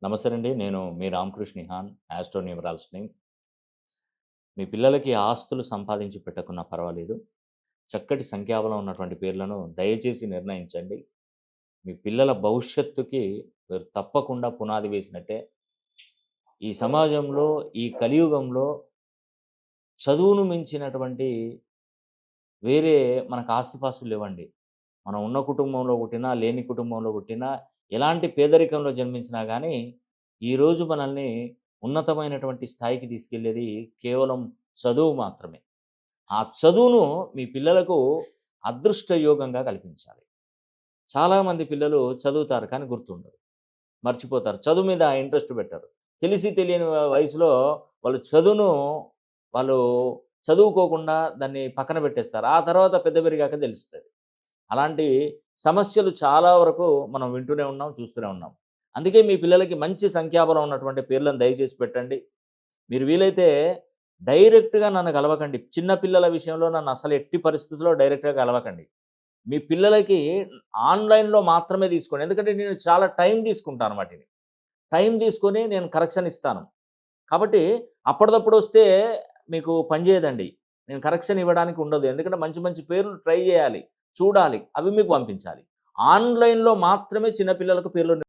నమస్తే అండి. నేను మీ రామకృష్ణ నిహాన్, ఆస్ట్రో న్యూమరాలజిస్ట్‌ని. మీ పిల్లలకి ఆస్తులు సంపాదించి పెట్టకున్నా పర్వాలేదు. చక్కటి సంఖ్యాబలం ఉన్నటువంటి పేర్లను దయచేసి నిర్ణయించండి. మీ పిల్లల భవిష్యత్తుకి మీరు తప్పకుండా పునాది వేసినట్టే. ఈ సమాజంలో, ఈ కలియుగంలో చదువును మించినటువంటి వేరే మనకు ఆస్తిపాస్తులు లేవండి. మనం ఉన్న కుటుంబంలో పుట్టినా, లేని కుటుంబంలో పుట్టినా, ఎలాంటి పేదరికంలో జన్మించినా గానీ, ఈరోజు మనల్ని ఉన్నతమైనటువంటి స్థాయికి తీసుకెళ్ళేది కేవలం చదువు మాత్రమే. ఆ చదువును మీ పిల్లలకు అదృష్ట యోగంగా కల్పించాలి. చాలామంది పిల్లలు చదువుతారు కానీ గుర్తుండదు. మర్చిపోతారు. చదువు మీద ఇంట్రెస్ట్ పెట్టరు. తెలిసి తెలియని వయసులో వాళ్ళు చదువును వాళ్ళు చదువుకోకుండా దాన్ని పక్కన పెట్టేస్తారు. ఆ తర్వాత పెద్ద పెరిగాక తెలుస్తది. అలాంటి సమస్యలు చాలా వరకు మనం వింటూనే ఉన్నాం, చూస్తూనే ఉన్నాం. అందుకే మీ పిల్లలకి మంచి సంఖ్యాబలం ఉన్నటువంటి పేర్లను దయచేసి పెట్టండి. మీరు వీలైతే డైరెక్ట్‌గా నన్ను కలవకండి. చిన్న పిల్లల విషయంలో నన్ను అసలు ఎట్టి పరిస్థితిలో డైరెక్ట్‌గా కలవకండి. మీ పిల్లలకి ఆన్‌లైన్‌లో మాత్రమే తీసుకోండి. ఎందుకంటే నేను చాలా టైం తీసుకుంటాను వాటిని. టైం తీసుకొని నేను కరెక్షన్ ఇస్తాను. కాబట్టి అప్పటిదప్పుడొస్తే మీకు పని చేయదండి. నేను కరెక్షన్ ఇవ్వడానికి ఉండదు. ఎందుకంటే మంచి మంచి పేర్లు ట్రై చేయాలి, చూడాలి. అవి మీకు పంపించాలి. ఆన్‌లైన్‌లో మాత్రమే చిన్న పిల్లలకు పేర్లు